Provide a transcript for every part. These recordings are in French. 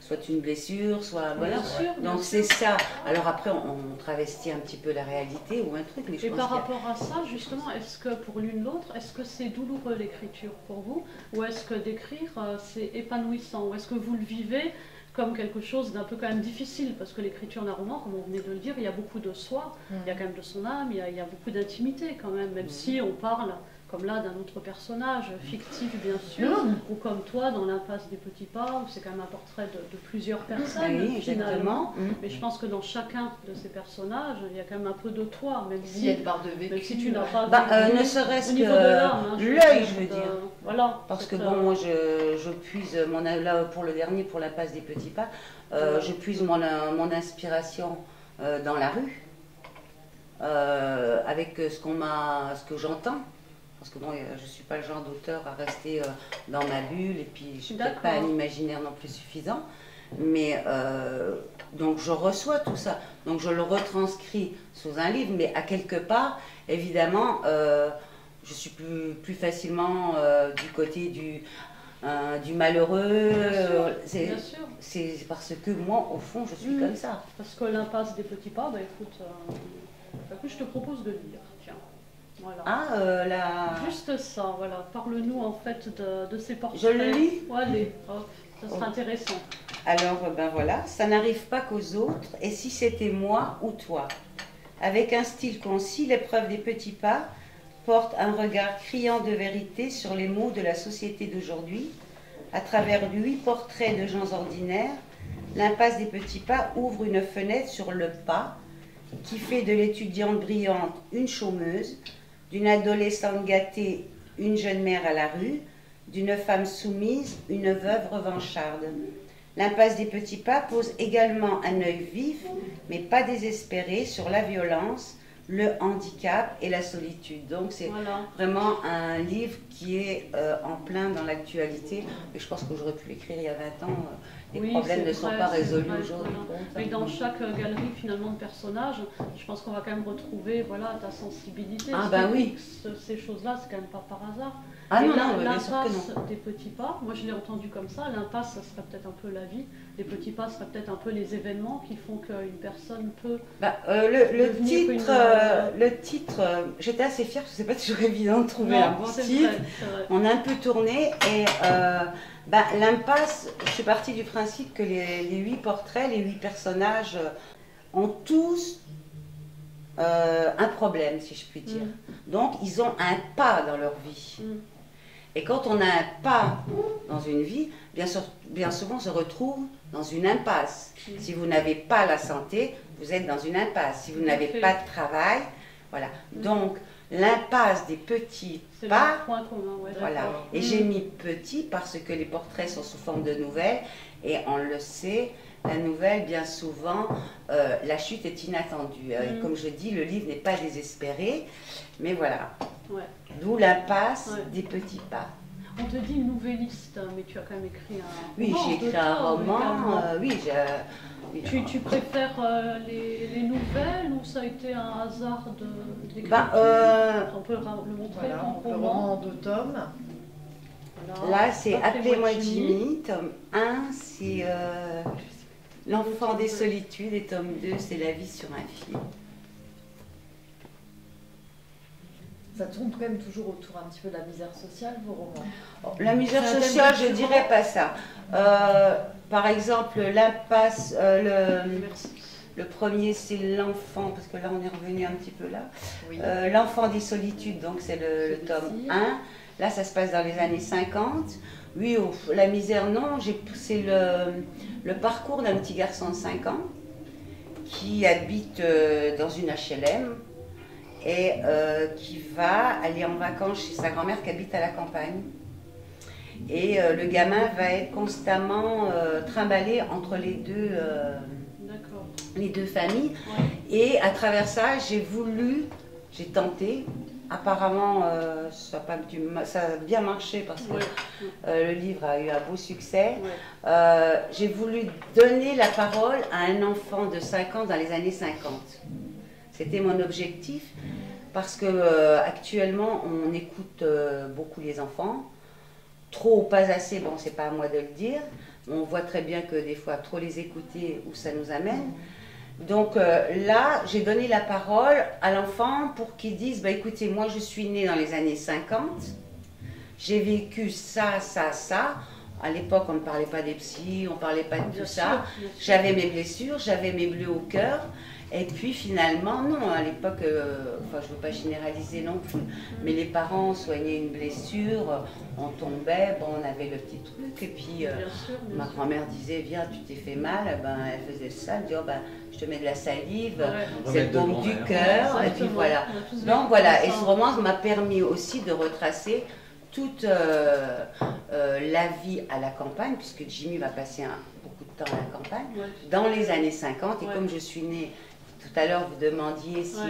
soit une blessure, soit voilà. Bien sûr, bien Donc c'est ça. Alors après, on travestit un petit peu la réalité ou un truc. Mais je Et pense par rapport à ça, justement, est-ce que pour l'une l'autre, est-ce que c'est douloureux l'écriture pour vous, ou est-ce que d'écrire c'est épanouissant, ou est-ce que vous le vivez comme quelque chose d'un peu quand même difficile, parce que l'écriture d'un roman, comme on venait de le dire, il y a beaucoup de soi, il y a quand même de son âme, il y a beaucoup d'intimité quand même si on parle comme là d'un autre personnage, fictif bien sûr, ou comme toi dans l'impasse des petits pas, où c'est quand même un portrait de plusieurs personnes oui, finalement, mais je pense que dans chacun de ces personnages, il y a quand même un peu de toi, même Il y a une part de vécu. même si tu n'as pas ne serait-ce au niveau de l'âme, hein, que l'œil, je veux dire. Voilà, Parce que bon, moi je puise, là pour le dernier, pour la passe des petits pas, je puise mon inspiration dans la rue, avec ce que j'entends. Parce que bon, je ne suis pas le genre d'auteur à rester dans ma bulle, et puis je n'ai peut-être pas un imaginaire non plus suffisant. Mais donc je reçois tout ça, donc je le retranscris sous un livre, mais à quelque part, évidemment, je suis plus facilement du côté du malheureux. C'est parce que moi, au fond, je suis comme ça. Parce que l'impasse des petits pas, bah écoute, je te propose de lire, tiens. Voilà. Ah, Juste ça, voilà. Parle-nous en fait de ces portraits. Je le lis. Allez, hop, ça sera intéressant. Alors, ben voilà, ça n'arrive pas qu'aux autres, et si c'était moi ou toi. Avec un style concis, l'épreuve des petits pas porte un regard criant de vérité sur les maux de la société d'aujourd'hui. À travers 8 portraits de gens ordinaires, l'impasse des petits pas ouvre une fenêtre sur le pas qui fait de l'étudiante brillante une chômeuse, d'une adolescente gâtée une jeune mère à la rue, d'une femme soumise une veuve revancharde. L'impasse des petits pas pose également un œil vif, mais pas désespéré, sur la violence, le handicap et la solitude. Donc c'est vraiment un livre qui est en plein dans l'actualité. Et je pense que j'aurais pu l'écrire il y a 20 ans. Les problèmes ne sont pas résolus aujourd'hui. Mais dans chaque galerie finalement de personnages, je pense qu'on va quand même retrouver ta sensibilité. Ah ben oui. Ces choses-là, c'est quand même pas par hasard. Ah non, l'impasse des petits pas, moi je l'ai entendu comme ça, l'impasse ça serait peut-être un peu la vie, les petits pas seraient peut-être un peu les événements qui font qu'une personne peut... le titre, j'étais assez fière, parce que c'est pas toujours évident de trouver un bon titre. Vrai. On a un peu tourné et l'impasse, je suis partie du principe que les 8 portraits, les 8 personnages ont tous un problème, si je puis dire. Donc ils ont un pas dans leur vie. Et quand on a un pas dans une vie, bien souvent on se retrouve dans une impasse. Si vous n'avez pas la santé, vous êtes dans une impasse. Si vous n'avez pas de travail, voilà. Donc l'impasse des petits pas, point commun, voilà. Et j'ai mis petit parce que les portraits sont sous forme de nouvelles, et on le sait, la nouvelle, bien souvent, la chute est inattendue. Et comme je dis, le livre n'est pas désespéré, mais voilà. D'où l'impasse des petits pas. On te dit nouvelliste, mais tu as quand même écrit un roman. Oui, j'ai écrit un roman. Tu préfères les nouvelles, ou ça a été un hasard d'écriture? On peut le montrer en roman de Tom. Là, c'est Appelez-moi Jimmy. Tome 1, c'est L'enfant des solitudes, et tome 2, c'est La vie sur un fil. Ça tourne quand même toujours autour un petit peu de la misère sociale, vos romans? La misère sociale, je ne dirais pas ça. Par exemple, l'impasse, le premier c'est l'enfant, parce que là on est revenu un petit peu là. Oui. L'enfant des solitudes, donc c'est le tome 1. Là ça se passe dans les années 50. Oui, la misère, non, c'est le parcours d'un petit garçon de 5 ans qui habite dans une HLM. Et qui va aller en vacances chez sa grand-mère qui habite à la campagne. Et le gamin va être constamment trimballé entre les deux familles. Et à travers ça, j'ai tenté. Apparemment, ça a bien marché parce que le livre a eu un beau succès. J'ai voulu donner la parole à un enfant de 5 ans dans les années 50. C'était mon objectif, parce que actuellement on écoute beaucoup les enfants, trop ou pas assez, bon c'est pas à moi de le dire, on voit très bien que des fois, trop les écouter, où ça nous amène. Donc là, j'ai donné la parole à l'enfant pour qu'il dise, bah, écoutez, moi je suis née dans les années 50, j'ai vécu ça, ça, ça. À l'époque, on ne parlait pas des psys, on ne parlait pas de tout ça. J'avais mes blessures, j'avais mes bleus au cœur. Et puis finalement, non, à l'époque, enfin je ne veux pas généraliser non plus, mais les parents soignaient une blessure, on tombait, bon, on avait le petit truc, et puis ma grand-mère disait, viens, tu t'es fait mal, ben, elle faisait ça, elle disait, oh, ben, je te mets de la salive, c'est le baume du cœur, et puis voilà. Donc voilà, et ce roman m'a permis aussi de retracer toute la vie à la campagne, puisque Jimmy va passer beaucoup de temps à la campagne, dans les années 50, et comme je suis née, tout à l'heure vous demandiez si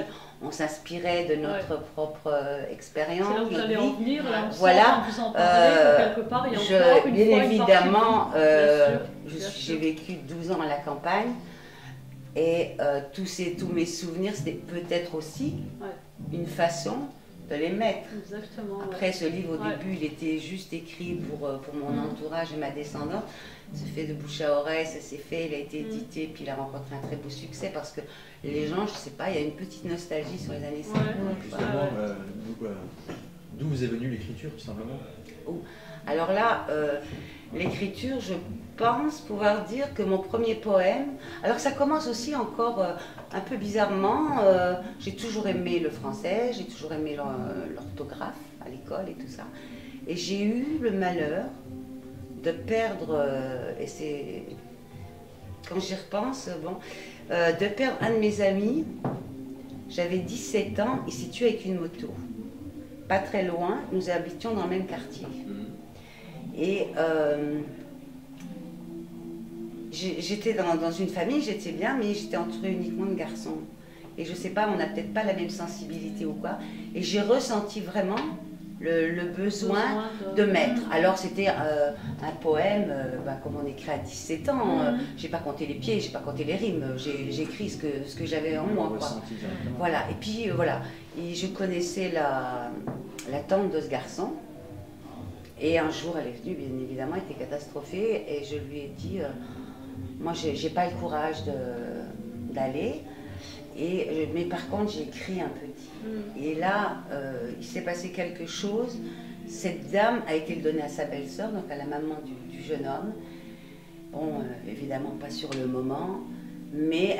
on s'inspirait de notre propre expérience. C'est là où vous allez en venir, là, voilà, vous en parlez, quelque part, il y a encore une bien fois évidemment, une j'ai vécu 12 ans à la campagne, et tous mes souvenirs, c'était peut-être aussi une façon de les mettre. Exactement. Après, ce livre, au début, il était juste écrit pour mon entourage et ma descendante. Ça s'est fait de bouche à oreille, ça s'est fait, il a été édité, puis il a rencontré un très beau succès parce que les gens, je sais pas, il y a une petite nostalgie sur les années 50. Justement, d'où vous est venue l'écriture, tout simplement? Alors là, l'écriture, je pense pouvoir dire que mon premier poème, alors ça commence aussi encore un peu bizarrement, j'ai toujours aimé le français, j'ai toujours aimé l'orthographe à l'école et tout ça, et j'ai eu le malheur de perdre, et c'est, quand j'y repense, bon, de perdre un de mes amis, j'avais 17 ans, il s'est tué avec une moto, pas très loin, nous habitions dans le même quartier. Et j'étais dans une famille, j'étais bien, mais j'étais entourée uniquement de garçons. Et je sais pas, on n'a peut-être pas la même sensibilité ou quoi. Et j'ai ressenti vraiment le besoin de mettre. Alors c'était un poème, comme on écrit à 17 ans. J'ai pas compté les pieds, j'ai pas compté les rimes. J'ai écrit ce que j'avais en moi, quoi. Voilà. Et puis voilà. Et je connaissais la tante de ce garçon. Et un jour, elle est venue, bien évidemment, elle était catastrophée, et je lui ai dit, moi, j'ai pas le courage d'aller, mais par contre, j'ai écrit un petit. Et là, il s'est passé quelque chose. Cette dame a été le donner à sa belle-sœur, donc à la maman du jeune homme. Bon, évidemment, pas sur le moment, mais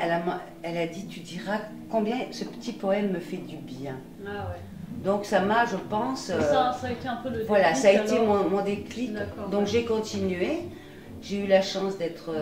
elle a dit, tu diras combien ce petit poème me fait du bien. Ah ouais. Donc ça m'a, je pense... ça a été un peu le déclic. Voilà, ça a été mon déclic. Donc j'ai continué. J'ai eu la chance d'être